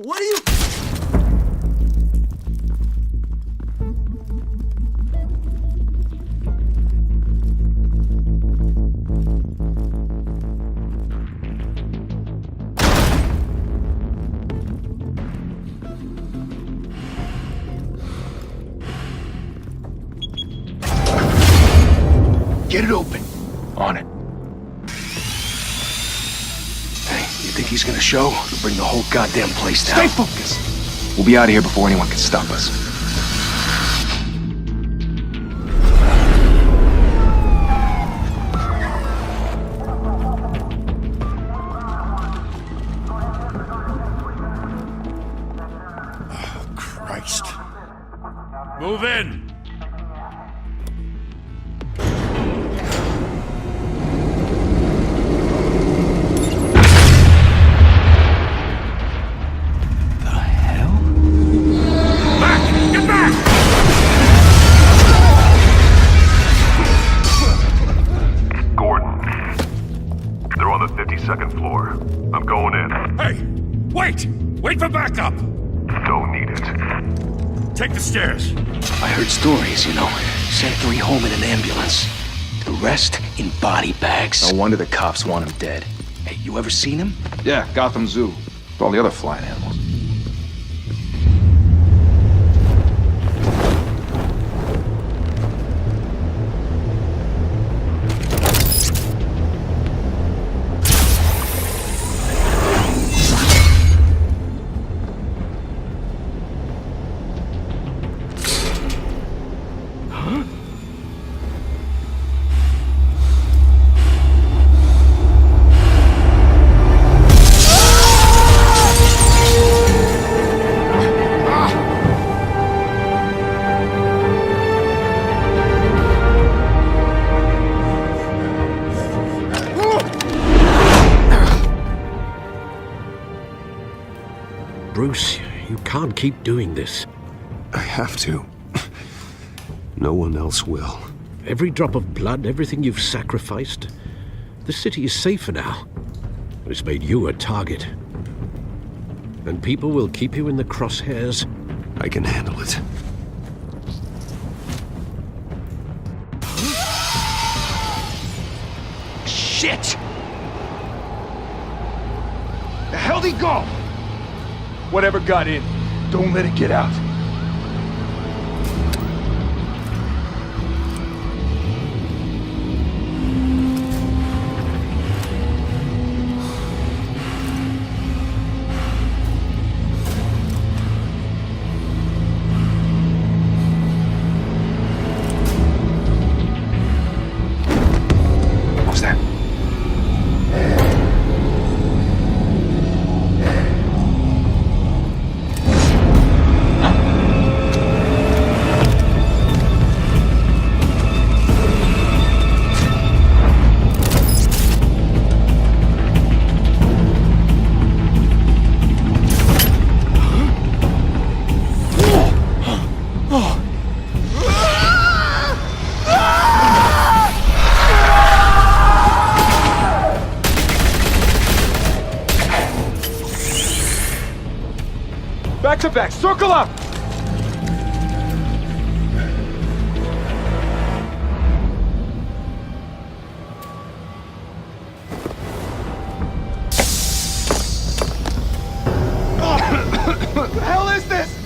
What are you... Get it open. On it. Hey, you think he's gonna show? He'll bring the whole goddamn place down. Stay focused! We'll be out of here before anyone can stop us. Oh, Christ. Move in! Second floor. I'm going in. Hey! Wait! Wait for backup! Don't need it. Take the stairs. I heard stories, you know. Sent 3 home in an ambulance. The rest in body bags. No wonder the cops want him dead. Hey, you ever seen him? Yeah, Gotham Zoo. With all the other flying animals. Bruce, you can't keep doing this. I have to. No one else will. Every drop of blood, everything you've sacrificed. The city is safer now. It's made you a target. And people will keep you in the crosshairs. I can handle it. Shit! The hell'd he go? Whatever got in, don't let it get out. What was that? Back to back, circle up! What the hell is this?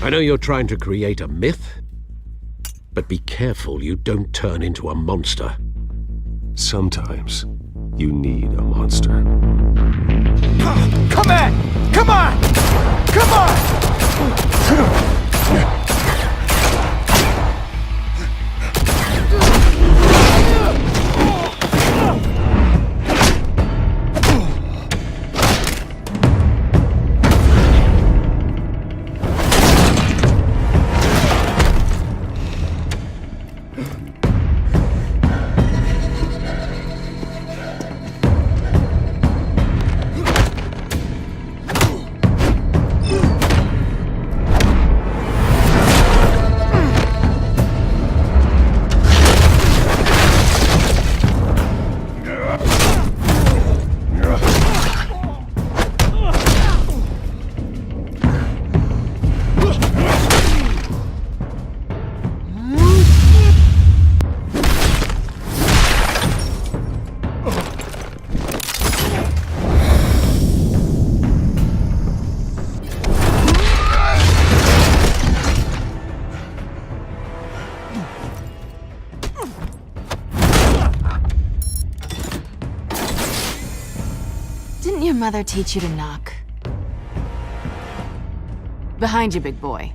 I know you're trying to create a myth, but be careful you don't turn into a monster. Sometimes you need a monster. Come on! Come on! Come on! mother teach you to knock? Behind you, big boy.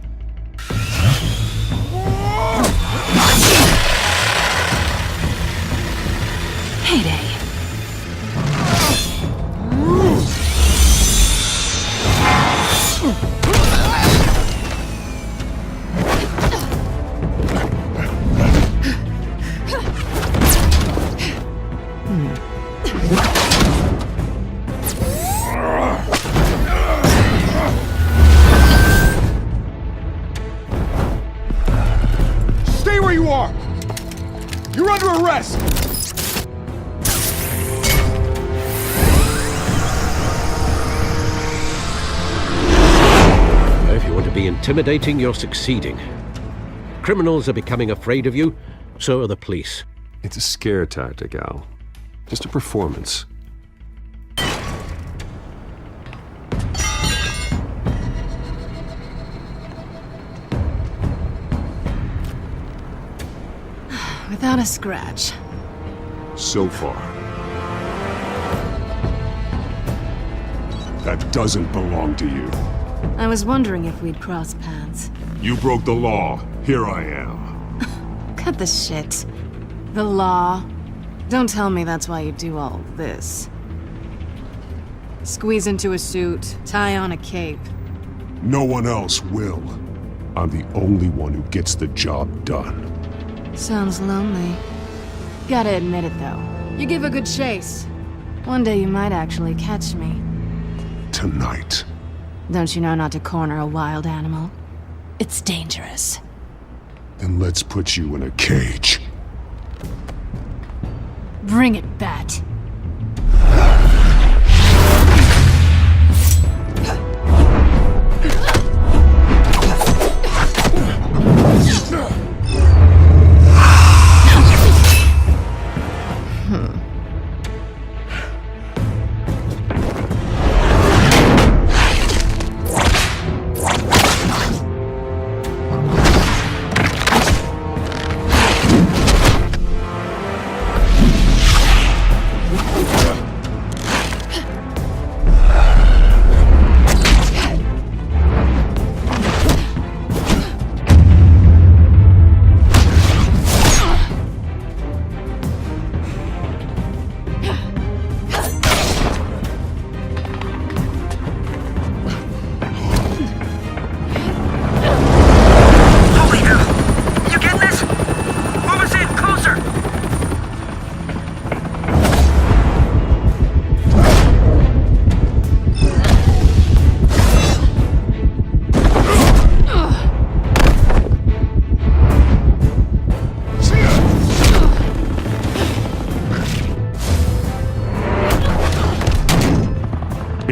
Heyday. Stay where you are! You're under arrest! If you want to be intimidating, you're succeeding. Criminals are becoming afraid of you, so are the police. It's a scare tactic, Al. Just a performance. Without a scratch. So far. That doesn't belong to you. I was wondering if we'd cross paths. You broke the law. Here I am. Cut the shit. The law. Don't tell me that's why you do all this. Squeeze into a suit, tie on a cape. No one else will. I'm the only one who gets the job done. Sounds lonely. Gotta admit it, though. You give a good chase. One day you might actually catch me. Tonight. Don't you know not to corner a wild animal? It's dangerous. Then let's put you in a cage. Bring it, Bat.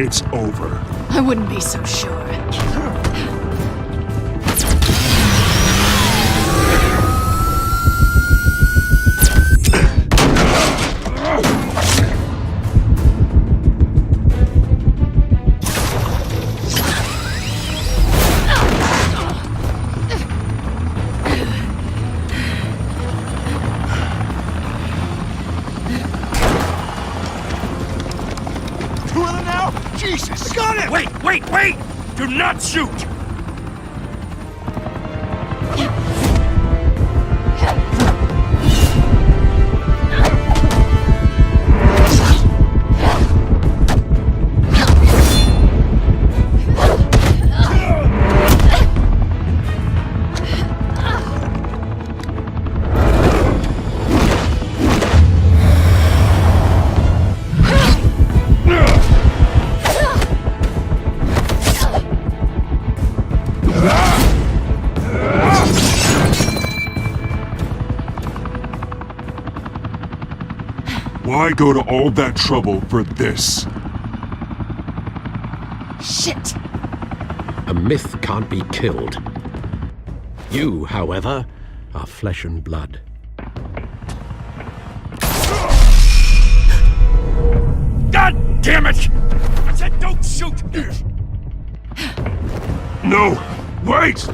It's over. I wouldn't be so sure. Jesus! Got him! Wait! Do not shoot! Why go to all that trouble for this? Shit! A myth can't be killed. You, however, are flesh and blood. God damn it! I said don't shoot! No! Wait!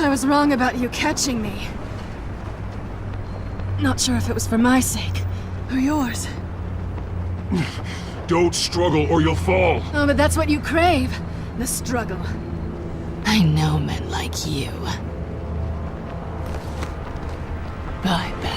I was wrong about you catching me. Not sure if it was for my sake, or yours. Don't struggle or you'll fall. Oh, but that's what you crave. The struggle. I know men like you. I bet.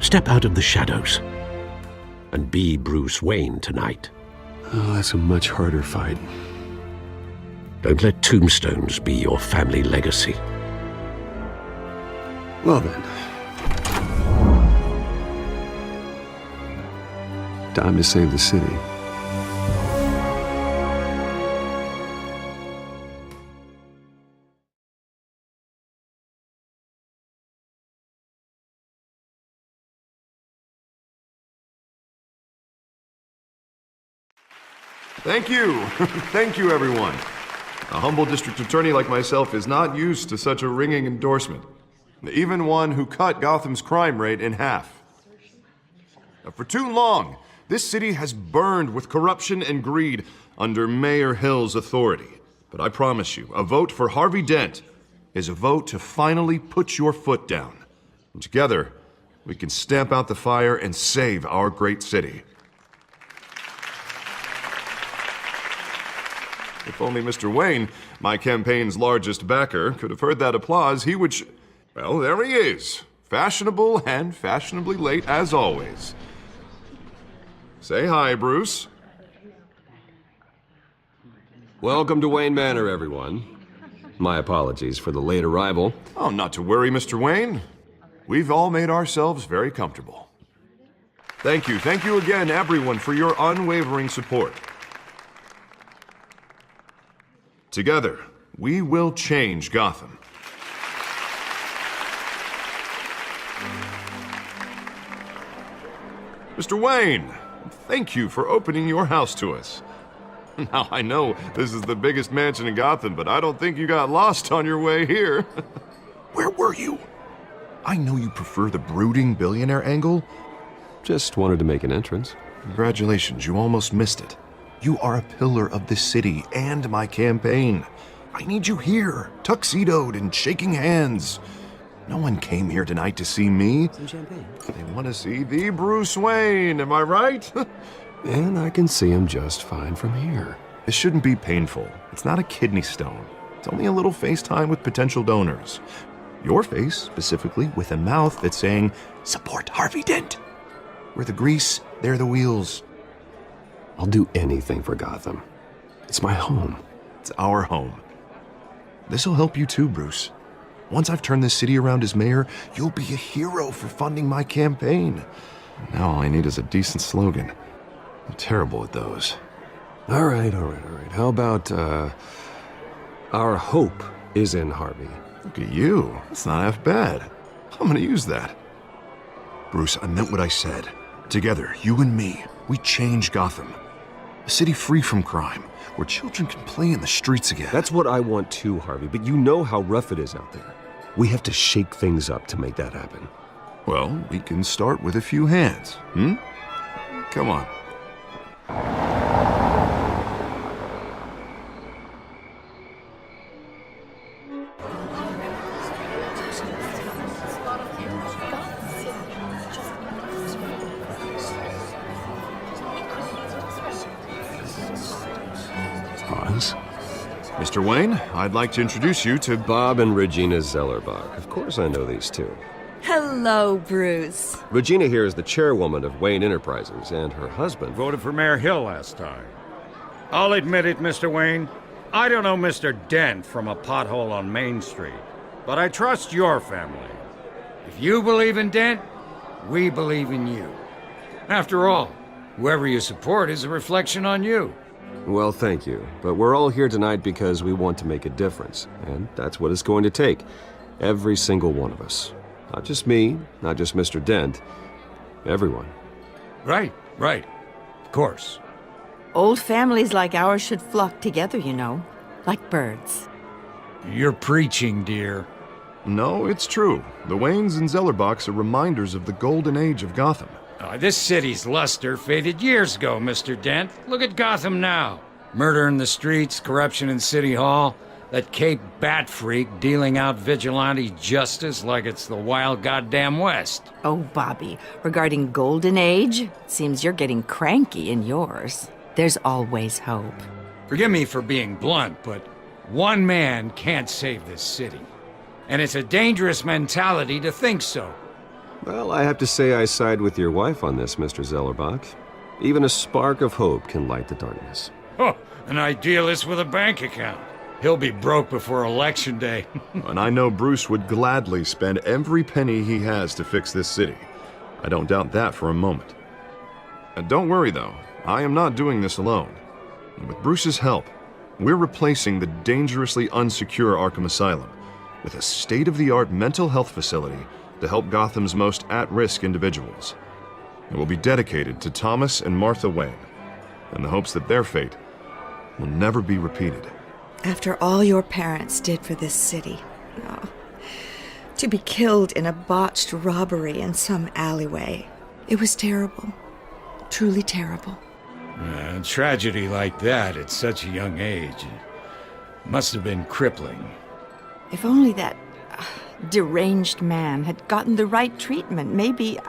Step out of the shadows and be Bruce Wayne tonight. Oh, that's a much harder fight. Don't let tombstones be your family legacy. Well then. Time to save the city. Thank you. Thank you, everyone. A humble district attorney like myself is not used to such a ringing endorsement. Even one who cut Gotham's crime rate in half. For too long, this city has burned with corruption and greed under Mayor Hill's authority. But I promise you, a vote for Harvey Dent is a vote to finally put your foot down. And together, we can stamp out the fire and save our great city. If only Mr. Wayne, my campaign's largest backer, could have heard that applause, he would well, there he is. Fashionable and fashionably late as always. Say hi, Bruce. Welcome to Wayne Manor, everyone. My apologies for the late arrival. Oh, not to worry, Mr. Wayne. We've all made ourselves very comfortable. Thank you again, everyone, for your unwavering support. Together, we will change Gotham. Mr. Wayne, thank you for opening your house to us. Now, I know this is the biggest mansion in Gotham, but I don't think you got lost on your way here. Where were you? I know you prefer the brooding billionaire angle. Just wanted to make an entrance. Congratulations, you almost missed it. You are a pillar of this city and my campaign. I need you here, tuxedoed and shaking hands. No one came here tonight to see me. Some champagne. They want to see the Bruce Wayne, am I right? And I can see him just fine from here. This shouldn't be painful. It's not a kidney stone. It's only a little FaceTime with potential donors. Your face, specifically, with a mouth that's saying, support Harvey Dent. We're the grease, they're the wheels. I'll do anything for Gotham. It's my home. It's our home. This'll help you too, Bruce. Once I've turned this city around as mayor, you'll be a hero for funding my campaign. Now all I need is a decent slogan. I'm terrible at those. All right. How about, our hope is in Harvey? Look at you. That's not half bad. I'm gonna use that. Bruce, I meant what I said. Together, you and me, we change Gotham. A city free from crime, where children can play in the streets again. That's what I want too, Harvey, but you know how rough it is out there. We have to shake things up to make that happen. Well, we can start with a few hands, Come on. Pause. Mr. Wayne, I'd like to introduce you to Bob and Regina Zellerbach. Of course I know these two. Hello, Bruce. Regina here is the chairwoman of Wayne Enterprises, and her husband... Voted for Mayor Hill last time. I'll admit it, Mr. Wayne. I don't know Mr. Dent from a pothole on Main Street, but I trust your family. If you believe in Dent, we believe in you. After all, whoever you support is a reflection on you. Well, thank you. But we're all here tonight because we want to make a difference. And that's what it's going to take. Every single one of us. Not just me, not just Mr. Dent. Everyone. Right. Of course. Old families like ours should flock together, you know, like birds. You're preaching, dear. No, it's true. The Waynes and Zellerbachs are reminders of the golden age of Gotham. This city's luster faded years ago, Mr. Dent. Look at Gotham now. Murder in the streets, corruption in City Hall, that Cape Bat freak dealing out vigilante justice like it's the wild goddamn West. Oh, Bobby, regarding Golden Age, seems you're getting cranky in yours. There's always hope. Forgive me for being blunt, but one man can't save this city. And it's a dangerous mentality to think so. Well, I have to say I side with your wife on this, Mr. Zellerbach. Even a spark of hope can light the darkness. Oh, an idealist with a bank account. He'll be broke before Election Day. And I know Bruce would gladly spend every penny he has to fix this city. I don't doubt that for a moment. And don't worry, though. I am not doing this alone. And with Bruce's help, we're replacing the dangerously unsecure Arkham Asylum with a state-of-the-art mental health facility to help Gotham's most at-risk individuals. It will be dedicated to Thomas and Martha Wayne, in the hopes that their fate will never be repeated. After all your parents did for this city, to be killed in a botched robbery in some alleyway, it was terrible. Truly terrible. A tragedy like that at such a young age must have been crippling. If only that deranged man had gotten the right treatment, maybe...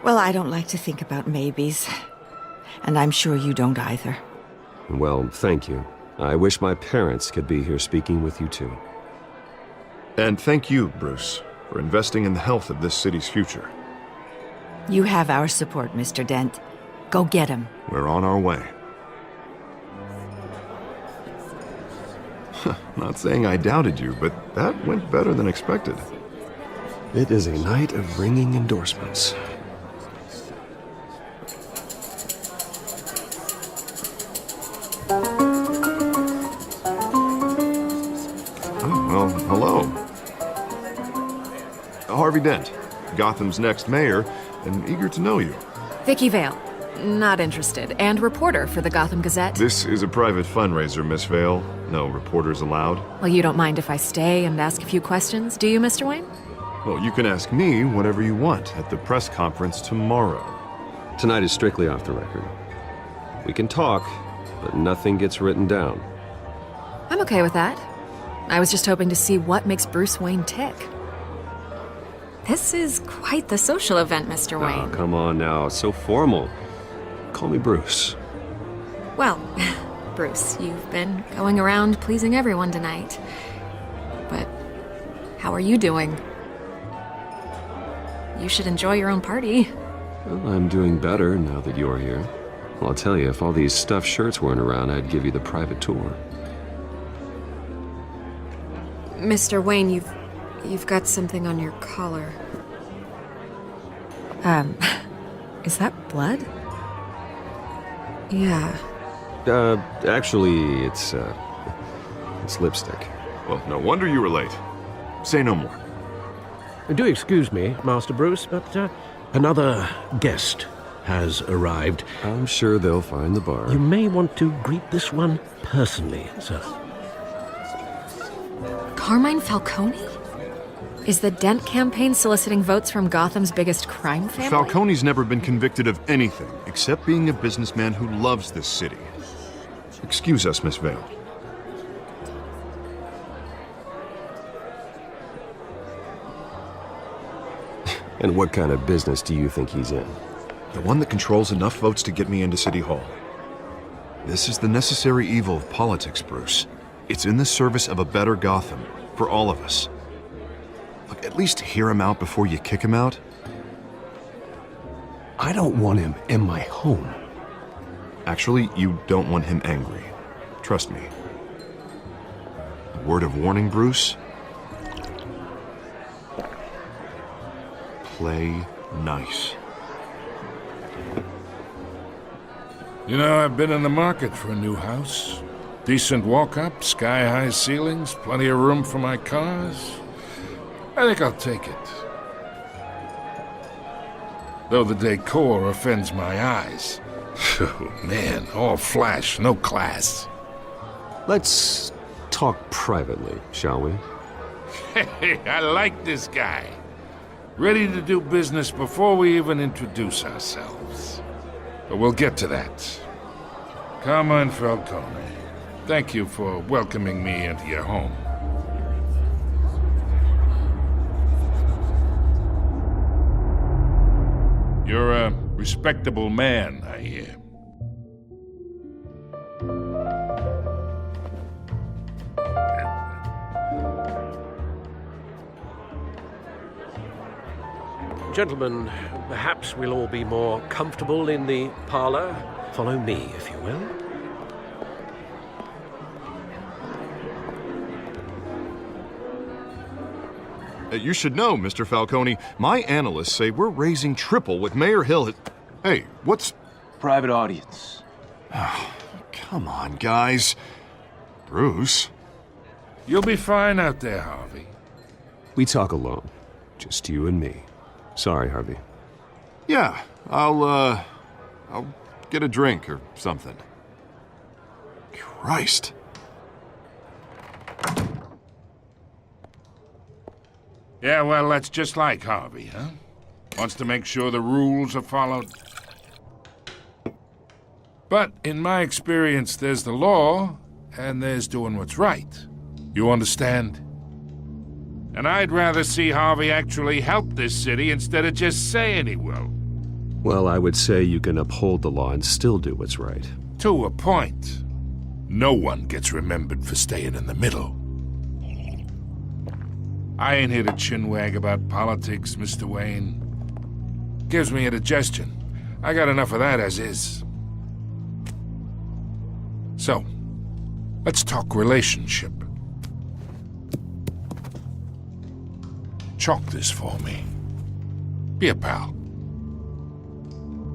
Well, I don't like to think about maybes. And I'm sure you don't either. Well, thank you. I wish my parents could be here speaking with you too. And thank you, Bruce, for investing in the health of this city's future. You have our support, Mr. Dent. Go get him. We're on our way. Not saying I doubted you, but that went better than expected. It is a night of ringing endorsements. Well, hello. Harvey Dent, Gotham's next mayor, and eager to know you. Vicky Vale. Not interested. And reporter for the Gotham Gazette. This is a private fundraiser, Miss Vale. No reporters allowed. Well, you don't mind if I stay and ask a few questions, do you, Mr. Wayne? Well, you can ask me whatever you want at the press conference tomorrow. Tonight is strictly off the record. We can talk, but nothing gets written down. I'm okay with that. I was just hoping to see what makes Bruce Wayne tick. This is quite the social event, Mr. Wayne. Oh, come on now. So formal. Call me Bruce. Well, Bruce, you've been going around pleasing everyone tonight. But how are you doing? You should enjoy your own party. Well, I'm doing better now that you're here. Well, I'll tell you, if all these stuffed shirts weren't around, I'd give you the private tour. Mr. Wayne, you've got something on your collar. Is that blood? Yeah. Actually, it's lipstick. Well, no wonder you were late. Say no more. Do excuse me, Master Bruce, but another guest has arrived. I'm sure they'll find the bar. You may want to greet this one personally, sir. Carmine Falcone? Is the Dent campaign soliciting votes from Gotham's biggest crime family? Falcone's never been convicted of anything except being a businessman who loves this city. Excuse us, Miss Vale. And what kind of business do you think he's in? The one that controls enough votes to get me into City Hall. This is the necessary evil of politics, Bruce. It's in the service of a better Gotham, for all of us. Look, at least hear him out before you kick him out. I don't want him in my home. Actually, you don't want him angry. Trust me. A word of warning, Bruce. Play nice. You know, I've been in the market for a new house. Decent walk-up, sky-high ceilings, plenty of room for my cars. I think I'll take it. Though the decor offends my eyes. Oh, man, all flash, no class. Let's talk privately, shall we? Hey, I like this guy. Ready to do business before we even introduce ourselves. But we'll get to that. Carmine Falcone, thank you for welcoming me into your home. You're a respectable man, I hear. Gentlemen, perhaps we'll all be more comfortable in the parlor. Follow me, if you will. You should know, Mr. Falcone, my analysts say we're raising triple what Mayor Hill had... Hey, what's... Private audience. Come on, guys. Bruce? You'll be fine out there, Harvey. We talk alone. Just you and me. Sorry, Harvey. Yeah, I'll get a drink or something. Christ. Yeah, well, that's just like Harvey, huh? Wants to make sure the rules are followed. But in my experience, there's the law, and there's doing what's right. You understand? And I'd rather see Harvey actually help this city instead of just saying he will. Well, I would say you can uphold the law and still do what's right. To a point. No one gets remembered for staying in the middle. I ain't here to chinwag about politics, Mr. Wayne. Gives me indigestion. I got enough of that as is. So, let's talk relationship. Chalk this for me. Be a pal.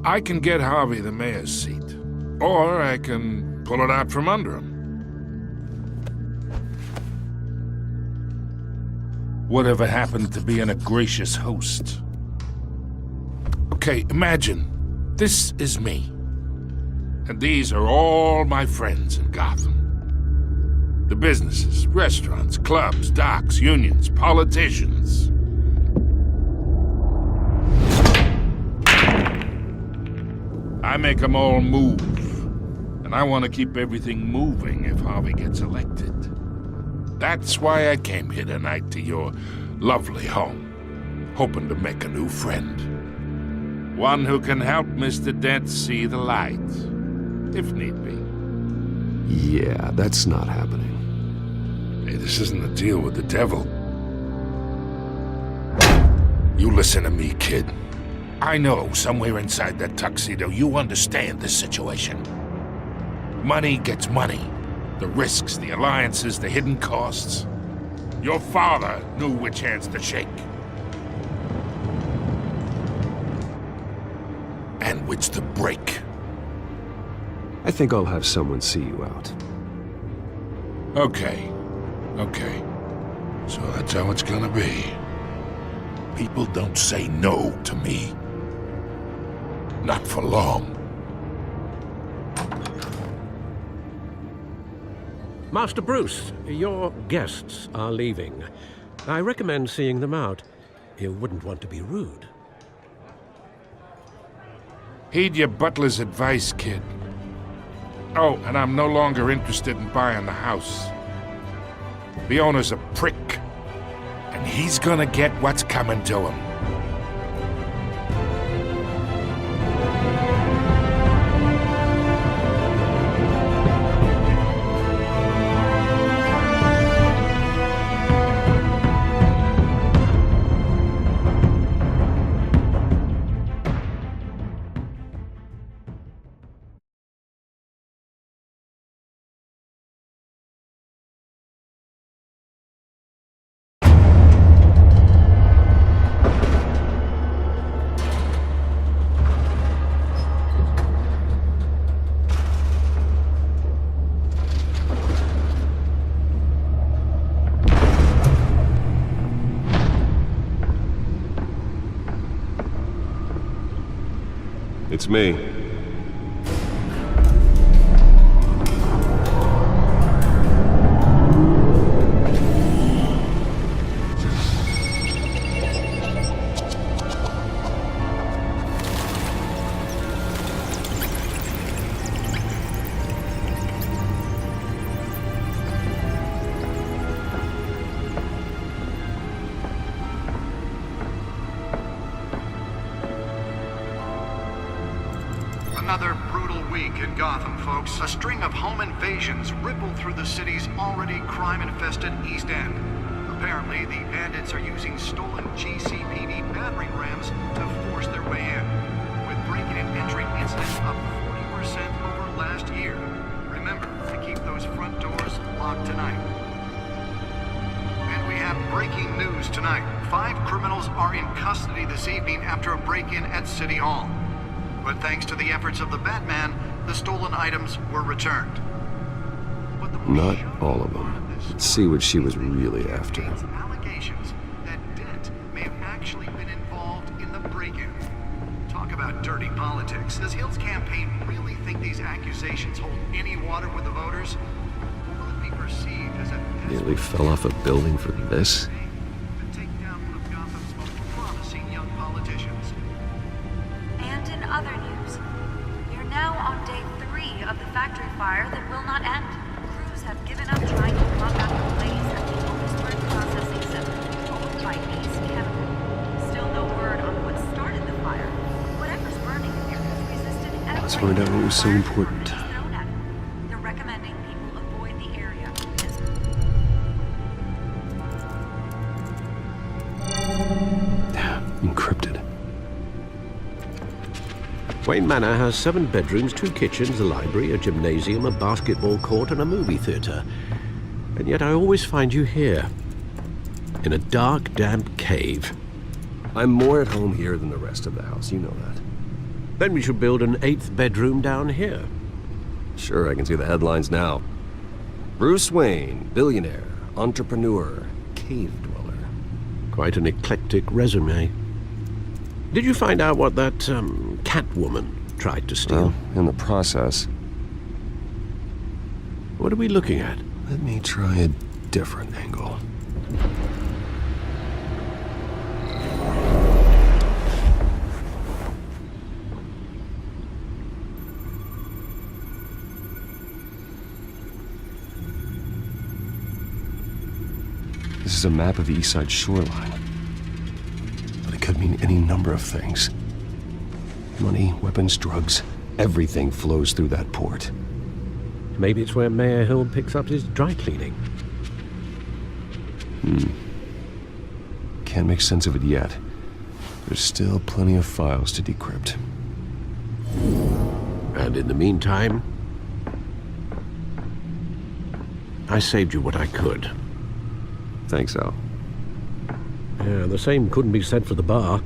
I can get Harvey the mayor's seat, or I can pull it out from under him. Whatever happened to being a gracious host? Okay, imagine, this is me. And these are all my friends in Gotham. The businesses, restaurants, clubs, docks, unions, politicians. I make them all move. And I want to keep everything moving if Harvey gets elected. That's why I came here tonight to your lovely home, hoping to make a new friend. One who can help Mr. Dent see the light, if need be. Yeah, that's not happening. Hey, this isn't a deal with the devil. You listen to me, kid. I know somewhere inside that tuxedo you understand this situation. Money gets money. The risks, the alliances, the hidden costs. Your father knew which hands to shake. And which to break. I think I'll have someone see you out. Okay. So that's how it's gonna be. People don't say no to me. Not for long. Master Bruce, your guests are leaving. I recommend seeing them out. You wouldn't want to be rude. Heed your butler's advice, kid. Oh, and I'm no longer interested in buying the house. The owner's a prick, and he's gonna get what's coming to him. It's me. Another brutal week in Gotham, folks. A string of home invasions rippled through the city's already crime-infested East End. Apparently, the bandits are using stolen GCPD battering rams to force their way in, with breaking and entering incidents up 40% over last year. Remember to keep those front doors locked tonight. And we have breaking news tonight. 5 criminals are in custody this evening after a break-in at City Hall. But thanks to the efforts of the Batman, the stolen items were returned. Not all of them. Let's see what she was really after. Allegations that Dent may have actually been involved in the break-in. Talk about dirty politics. Does Hill's campaign really think these accusations hold any water with the voters? Or will it be perceived as a Nearly fell off a building for this. to take down one of Gotham's most promising young politicians? And in other news, we are now on day 3 of the factory fire that will not end. Crews have given up trying to put out the blaze at the Otisburg processing center, owned by Ace Chemical. Still no word on what started the fire. Whatever's burning in there has resisted every... Let's find out what was so important. thrown at it. They're recommending people avoid the area. Encrypted. Wayne Manor has 7 bedrooms, 2 kitchens, a library, a gymnasium, a basketball court, and a movie theatre. And yet I always find you here, in a dark, damp cave. I'm more at home here than the rest of the house, you know that. Then we should build an 8th bedroom down here. Sure, I can see the headlines now. Bruce Wayne, billionaire, entrepreneur, cave dweller. Quite an eclectic resume. Did you find out what that, Catwoman tried to steal? Well, in the process. What are we looking at? Let me try a different angle. This is a map of the East Side shoreline. But it could mean any number of things. Money, weapons, drugs, everything flows through that port. Maybe it's where Mayor Hill picks up his dry cleaning. Can't make sense of it yet. There's still plenty of files to decrypt. And in the meantime, I saved you what I could. Thanks, Al. Yeah, the same couldn't be said for the bar.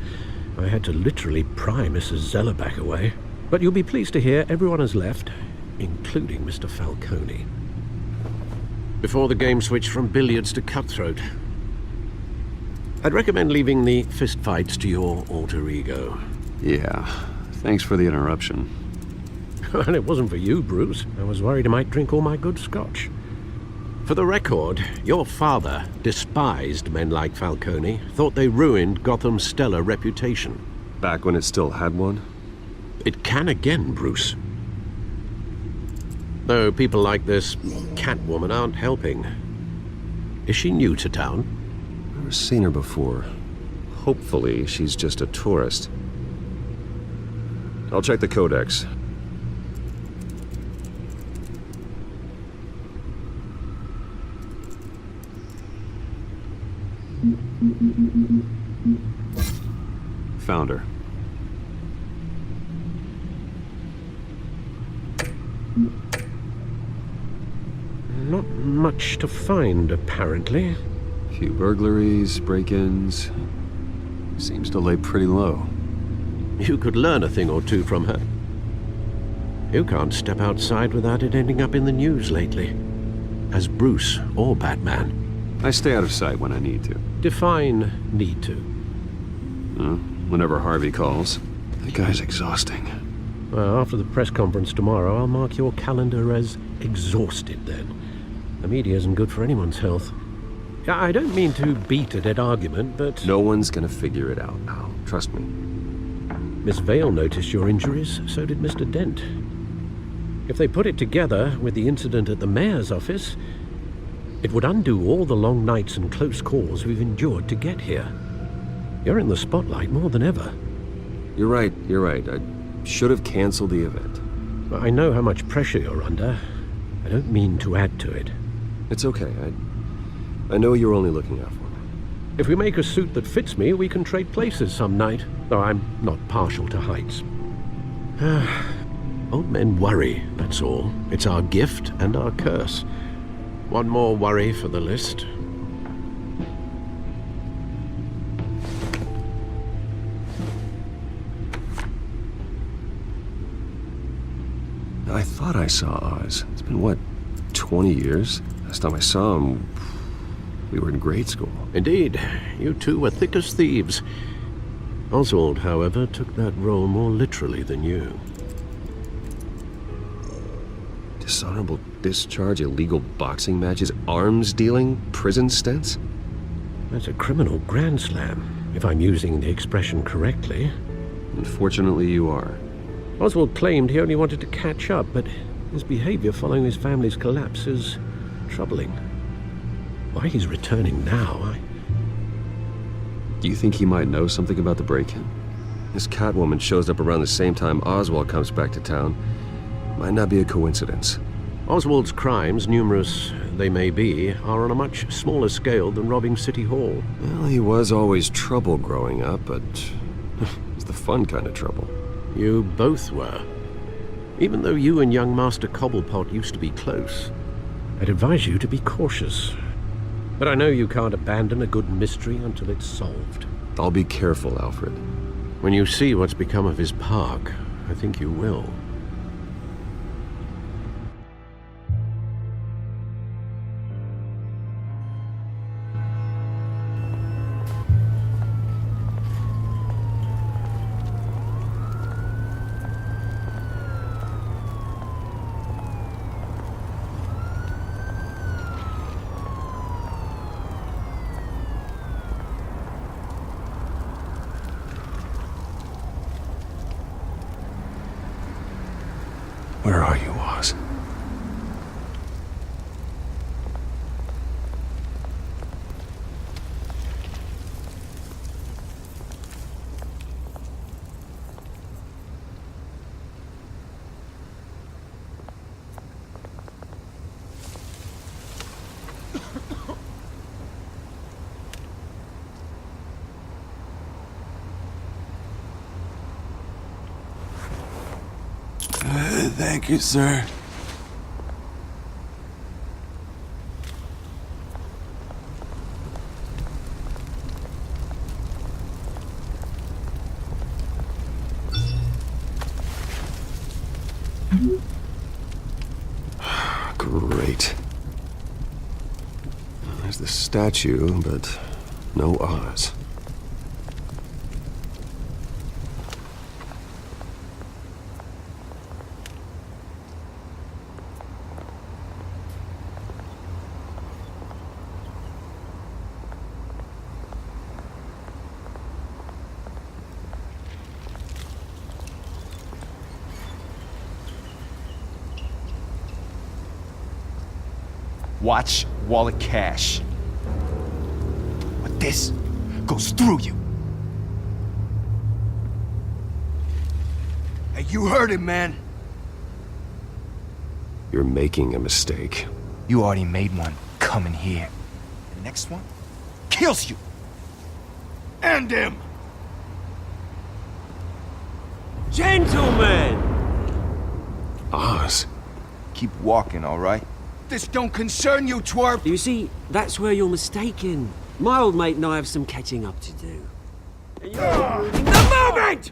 I had to literally pry Mrs. Zellerback away. But you'll be pleased to hear everyone has left, including Mr. Falcone. Before the game switched from billiards to cutthroat. I'd recommend leaving the fistfights to your alter ego. Yeah, thanks for the interruption. And it wasn't for you, Bruce. I was worried I might drink all my good scotch. For the record, your father despised men like Falcone, thought they ruined Gotham's stellar reputation. Back when it still had one? It can again, Bruce. Though people like this Catwoman aren't helping. Is she new to town? Never seen her before. Hopefully, she's just a tourist. I'll check the codex. Found her. Not much to find, apparently. Few burglaries, break-ins. Seems to lay pretty low. You could learn a thing or two from her. You can't step outside without it ending up in the news lately. As Bruce or Batman. I stay out of sight when I need to. Define need to. Whenever Harvey calls. That guy's exhausting. Well, after the press conference tomorrow, I'll mark your calendar as exhausted then. The media isn't good for anyone's health. I don't mean to beat a dead argument, but... No one's gonna figure it out, Al. Trust me. Miss Vale noticed your injuries, so did Mr. Dent. If they put it together with the incident at the mayor's office, it would undo all the long nights and close calls we've endured to get here. You're in the spotlight more than ever. You're right. I should have canceled the event. I know how much pressure you're under. I don't mean to add to it. It's okay. I know you're only looking out for me. If we make a suit that fits me, we can trade places some night, though I'm not partial to heights. Old men worry, that's all. It's our gift and our curse. One more worry for the list. I thought I saw Oz. It's been, what, 20 years? Last time I saw him, we were in grade school. Indeed. You two were thick as thieves. Oswald, however, took that role more literally than you. Dishonorable discharge, illegal boxing matches, arms dealing, prison stints? That's a criminal grand slam, if I'm using the expression correctly. Unfortunately, you are. Oswald claimed he only wanted to catch up, but his behavior following his family's collapse is troubling. Why he's returning now, Do you think he might know something about the break-in? This Catwoman shows up around the same time Oswald comes back to town. Might not be a coincidence. Oswald's crimes, numerous they may be, are on a much smaller scale than robbing City Hall. Well, he was always trouble growing up, but it's the fun kind of trouble. You both were. Even though you and young Master Cobblepot used to be close, I'd advise you to be cautious. But I know you can't abandon a good mystery until it's solved. I'll be careful, Alfred. When you see what's become of his park, I think you will. Where are you, Oz? Thank you, sir. Great. There's the statue, but no Oz. Watch wallet cash. But this goes through you. Hey, you heard him, man. You're making a mistake. You already made one coming here. The next one kills you. And him. Gentlemen! Oz. Keep walking, all right? This don't concern you, twerp! You see, that's where you're mistaken. My old mate and I have some catching up to do. The moment!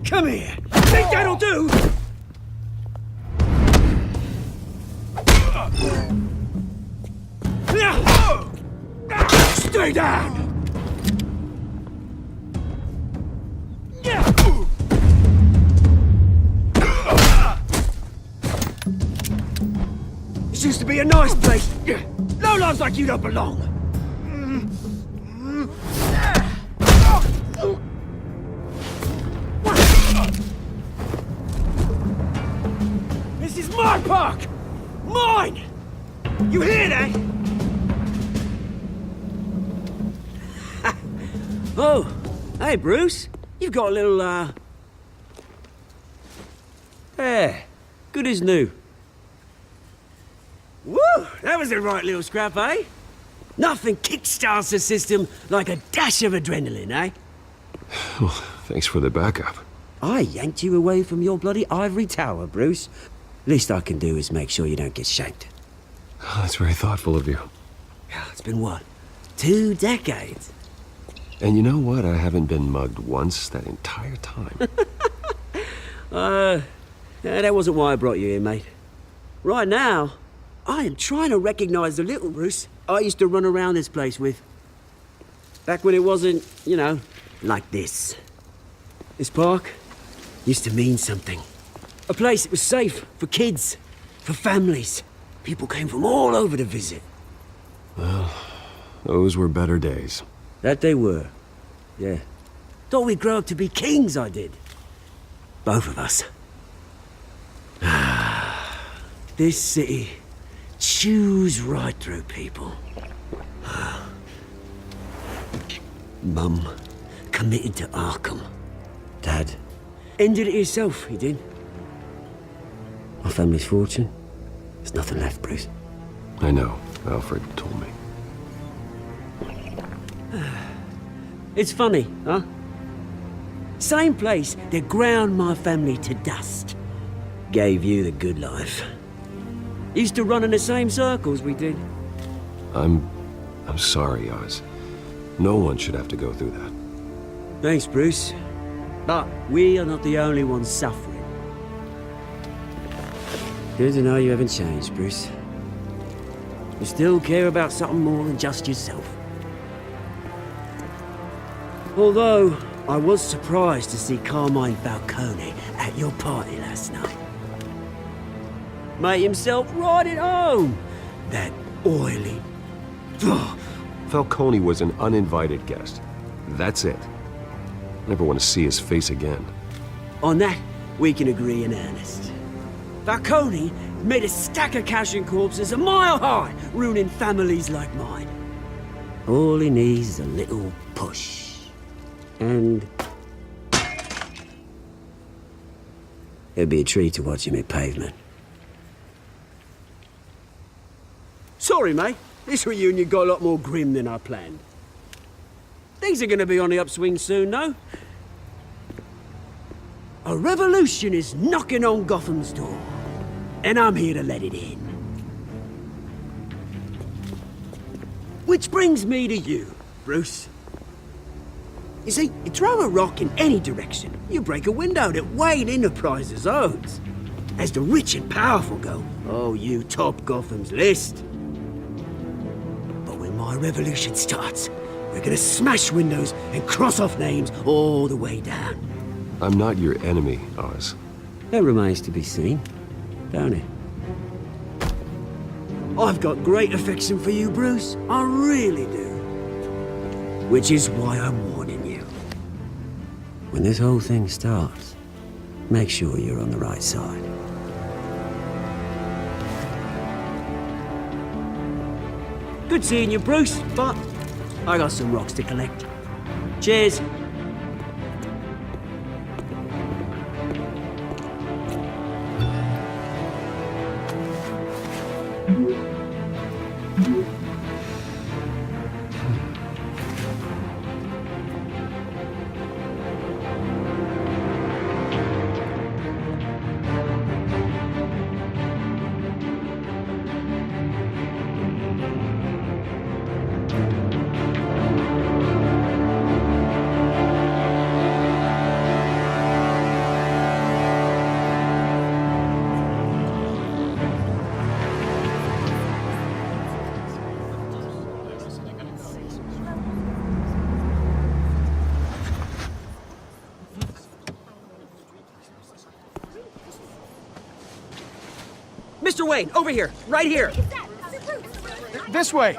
Come here! Think that'll do? Stay down! This used to be a nice place. Lowlifes like you don't belong. This is my park! Mine! You hear that? Oh, hey Bruce. You've got a little, Yeah, good as new. Woo! That was a right little scrap, eh? Nothing kickstarts the system like a dash of adrenaline, eh? Well, thanks for the backup. I yanked you away from your bloody ivory tower, Bruce. Least I can do is make sure you don't get shanked. Oh, that's very thoughtful of you. It's been what? 2 decades? And you know what? I haven't been mugged once that entire time. That wasn't why I brought you here, mate. Right now, I am trying to recognize the little Bruce I used to run around this place with. Back when it wasn't, you know, like this. This park used to mean something. A place that was safe for kids, for families. People came from all over to visit. Well, those were better days. That they were, yeah. Thought we'd grow up to be kings, I did. Both of us. This city chews right through people. Mum committed to Arkham. Dad ended it himself, he did. Our family's fortune. There's nothing left, Bruce. I know. Alfred told me. It's funny, huh? Same place that ground my family to dust. Gave you the good life. Used to run in the same circles we did. I'm sorry, Oz. No one should have to go through that. Thanks, Bruce. But we are not the only ones suffering. Good to know you haven't changed, Bruce. You still care about something more than just yourself. Although, I was surprised to see Carmine Falcone at your party last night. Made himself right at home. That oily... Falcone was an uninvited guest. That's it. Never want to see his face again. On that, we can agree in earnest. Falcone made a stack of cash and corpses a mile high, ruining families like mine. All he needs is a little push. And... it'd be a treat to watch him hit pavement. Sorry, mate. This reunion got a lot more grim than I planned. Things are gonna be on the upswing soon, though. A revolution is knocking on Gotham's door. And I'm here to let it in. Which brings me to you, Bruce. You see, you throw a rock in any direction, you break a window that Wayne Enterprises owns. As the rich and powerful go, oh, you top Gotham's list. But when my revolution starts, we're gonna smash windows and cross off names all the way down. I'm not your enemy, Oz. That remains to be seen, don't it? I've got great affection for you, Bruce. I really do. Which is why I'm warning you. When this whole thing starts, make sure you're on the right side. Good seeing you, Bruce, but I got some rocks to collect. Cheers. Mr. Wayne, over here, right here. This way.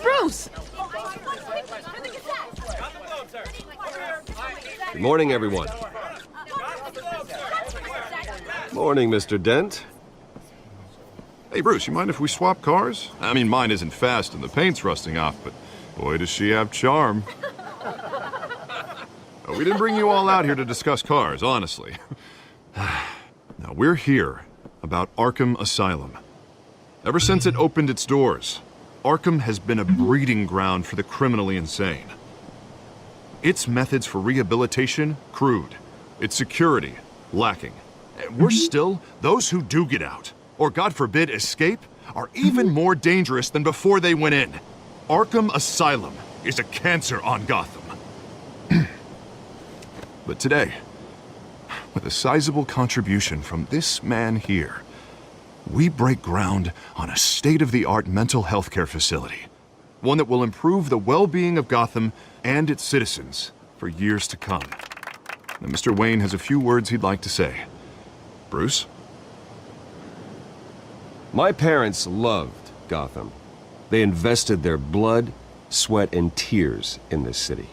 Bruce! Good morning, everyone. Morning, Mr. Dent. Hey, Bruce, you mind if we swap cars? I mean, mine isn't fast and the paint's rusting off, but boy, does she have charm. We didn't bring you all out here to discuss cars, honestly. Now, we're here about Arkham Asylum. Ever since it opened its doors, Arkham has been a breeding ground for the criminally insane. Its methods for rehabilitation, crude. Its security, lacking. And worse still, those who do get out, or God forbid escape, are even more dangerous than before they went in. Arkham Asylum is a cancer on Gotham. But today, with a sizable contribution from this man here, we break ground on a state-of-the-art mental health care facility. One that will improve the well-being of Gotham and its citizens for years to come. Now, Mr. Wayne has a few words he'd like to say. Bruce? My parents loved Gotham. They invested their blood, sweat, and tears in this city.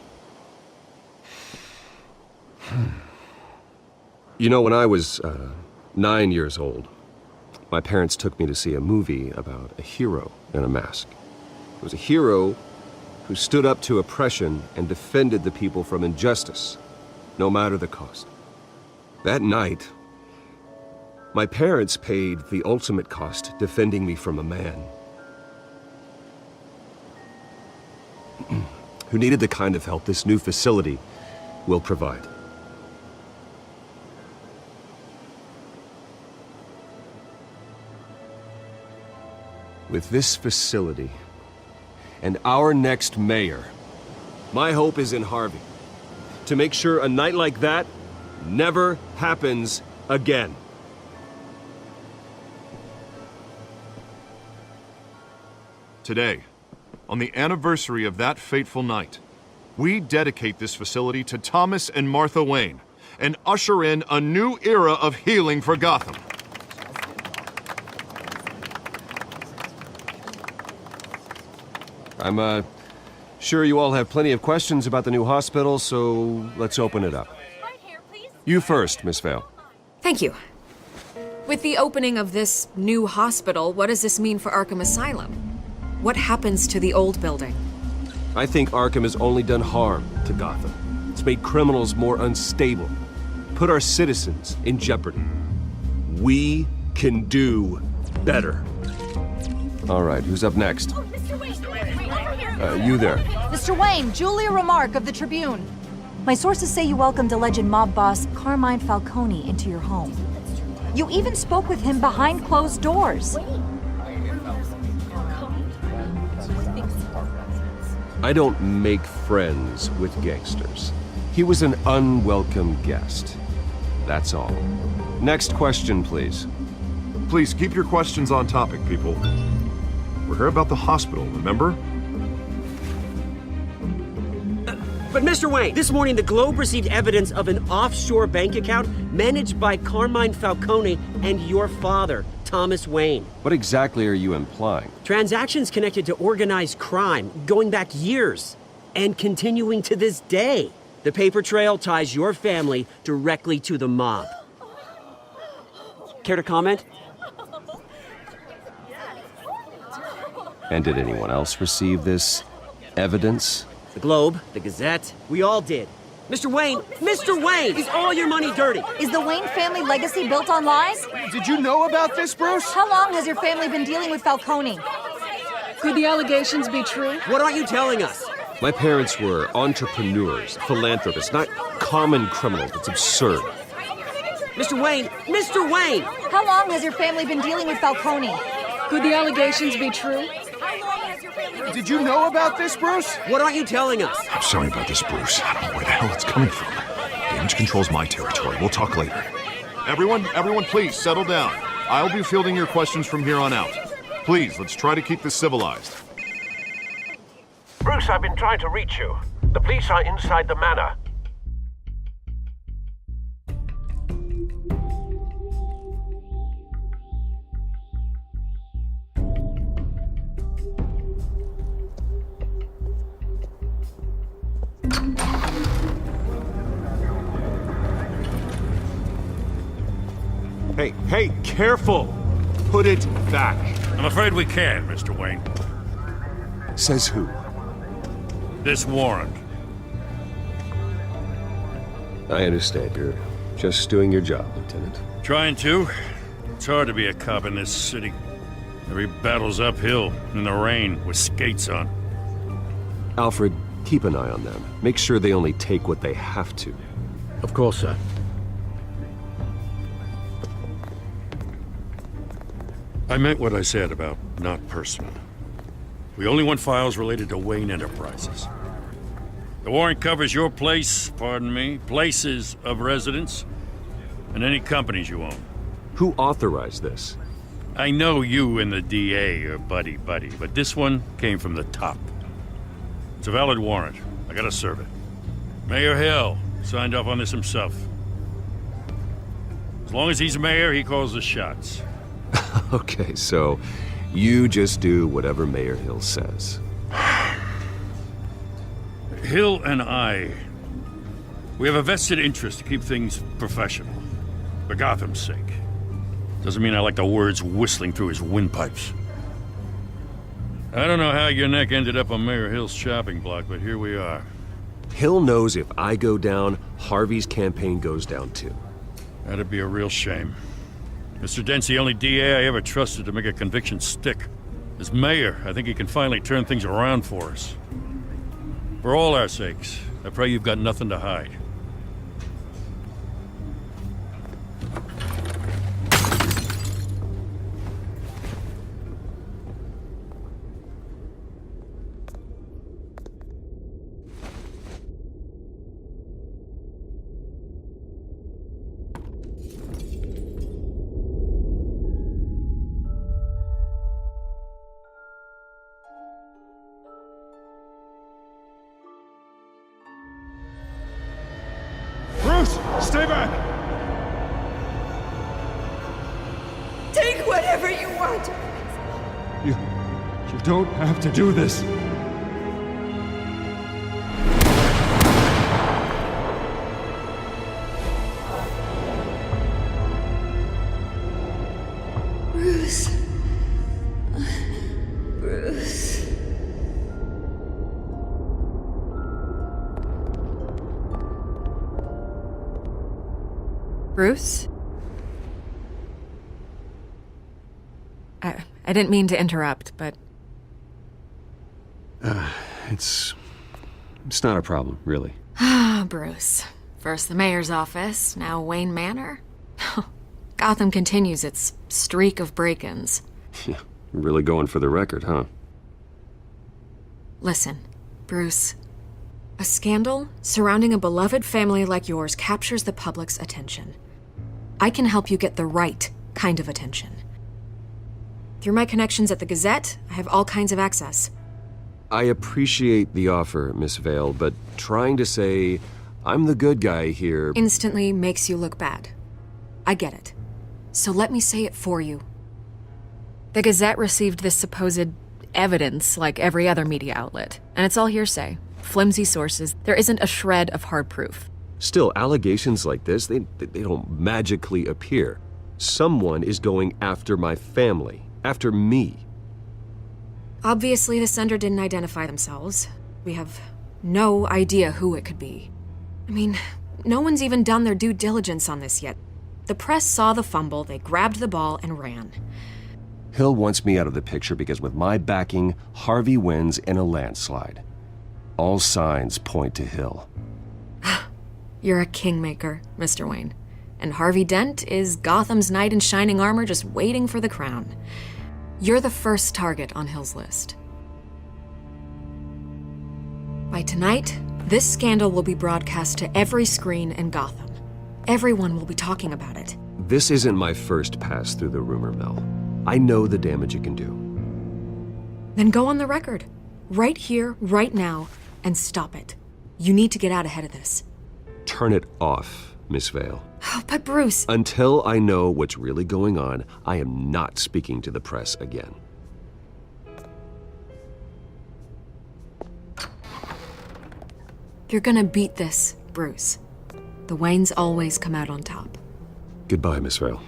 You know, when I was 9 years old, my parents took me to see a movie about a hero in a mask. It was a hero who stood up to oppression and defended the people from injustice, no matter the cost. That night, my parents paid the ultimate cost defending me from a man who needed the kind of help this new facility will provide. With this facility and our next mayor, my hope is in Harvey. To make sure a night like that never happens again. Today, on the anniversary of that fateful night, we dedicate this facility to Thomas and Martha Wayne and usher in a new era of healing for Gotham. I'm sure you all have plenty of questions about the new hospital, so let's open it up. You first, Miss Vale. Thank you. With the opening of this new hospital, what does this mean for Arkham Asylum? What happens to the old building? I think Arkham has only done harm to Gotham. It's made criminals more unstable, put our citizens in jeopardy. We can do better. All right, who's up next? You there. Mr. Wayne, Julia Remark of the Tribune. My sources say you welcomed alleged mob boss Carmine Falcone into your home. You even spoke with him behind closed doors. I don't make friends with gangsters. He was an unwelcome guest. That's all. Next question, please. Please keep your questions on topic, people. We're here about the hospital, remember? But Mr. Wayne, this morning the Globe received evidence of an offshore bank account managed by Carmine Falcone and your father, Thomas Wayne. What exactly are you implying? Transactions connected to organized crime, going back years, and continuing to this day. The paper trail ties your family directly to the mob. Care to comment? And did anyone else receive this evidence? The Globe, the Gazette, we all did. Mr. Wayne, is all your money dirty? Is the Wayne family legacy built on lies? Did you know about this, Bruce? How long has your family been dealing with Falcone? Could the allegations be true? What aren't you telling us? My parents were entrepreneurs, philanthropists, not common criminals. It's absurd. Mr. Wayne! How long has your family been dealing with Falcone? Could the allegations be true? Did you know about this, Bruce? What aren't you telling us? I'm sorry about this, Bruce. I don't know where the hell it's coming from. Damage control's my territory. We'll talk later. Everyone, please, settle down. I'll be fielding your questions from here on out. Please, let's try to keep this civilized. Bruce, I've been trying to reach you. The police are inside the manor. Hey, careful! Put it back. I'm afraid we can't, Mr. Wayne. Says who? This warrant. I understand. You're just doing your job, Lieutenant. Trying to. It's hard to be a cop in this city. Every battle's uphill, in the rain, with skates on. Alfred, keep an eye on them. Make sure they only take what they have to. Of course, sir. I meant what I said about not personal. We only want files related to Wayne Enterprises. The warrant covers your place, pardon me, places of residence, and any companies you own. Who authorized this? I know you and the DA are buddy-buddy, but this one came from the top. It's a valid warrant. I gotta serve it. Mayor Hill signed off on this himself. As long as he's mayor, he calls the shots. Okay, so you just do whatever Mayor Hill says. Hill and I, we have a vested interest to keep things professional. For Gotham's sake. Doesn't mean I like the words whistling through his windpipes. I don't know how your neck ended up on Mayor Hill's chopping block, but here we are. Hill knows if I go down, Harvey's campaign goes down too. That'd be a real shame. Mr. Dent's the only DA I ever trusted to make a conviction stick. As mayor, I think he can finally turn things around for us. For all our sakes, I pray you've got nothing to hide. Bruce, stay back! Take whatever you want. You don't have to do this. Bruce. Bruce. Bruce? I didn't mean to interrupt, but... It's not a problem, really. Ah, Bruce. First the mayor's office, now Wayne Manor. Gotham continues its streak of break-ins. Really going for the record, huh? Listen, Bruce. A scandal surrounding a beloved family like yours captures the public's attention. I can help you get the right kind of attention. Through my connections at the Gazette, I have all kinds of access. I appreciate the offer, Miss Vale, but trying to say I'm the good guy here... Instantly makes you look bad. I get it. So let me say it for you. The Gazette received this supposed evidence like every other media outlet, and it's all hearsay. Flimsy sources. There isn't a shred of hard proof. Still, allegations like this, they don't magically appear. Someone is going after my family. After me. Obviously, the sender didn't identify themselves. We have no idea who it could be. I mean, no one's even done their due diligence on this yet. The press saw the fumble, they grabbed the ball and ran. Hill wants me out of the picture because with my backing, Harvey wins in a landslide. All signs point to Hill. You're a kingmaker, Mr. Wayne. And Harvey Dent is Gotham's knight in shining armor just waiting for the crown. You're the first target on Hill's list. By tonight, this scandal will be broadcast to every screen in Gotham. Everyone will be talking about it. This isn't my first pass through the rumor mill. I know the damage it can do. Then go on the record. Right here, right now, and stop it. You need to get out ahead of this. Turn it off, Miss Vale. Oh, but Bruce... Until I know what's really going on, I am not speaking to the press again. You're gonna beat this, Bruce. The Waynes always come out on top. Goodbye, Miss Vale.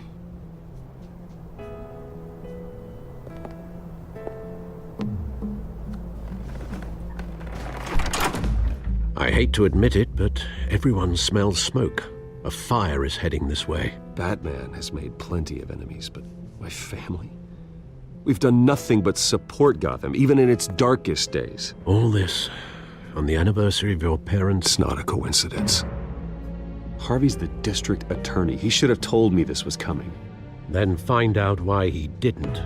I hate to admit it, but everyone smells smoke. A fire is heading this way. Batman has made plenty of enemies, but my family? We've done nothing but support Gotham, even in its darkest days. All this on the anniversary of your parents'... It's not a coincidence. Harvey's the district attorney. He should have told me this was coming. Then find out why he didn't.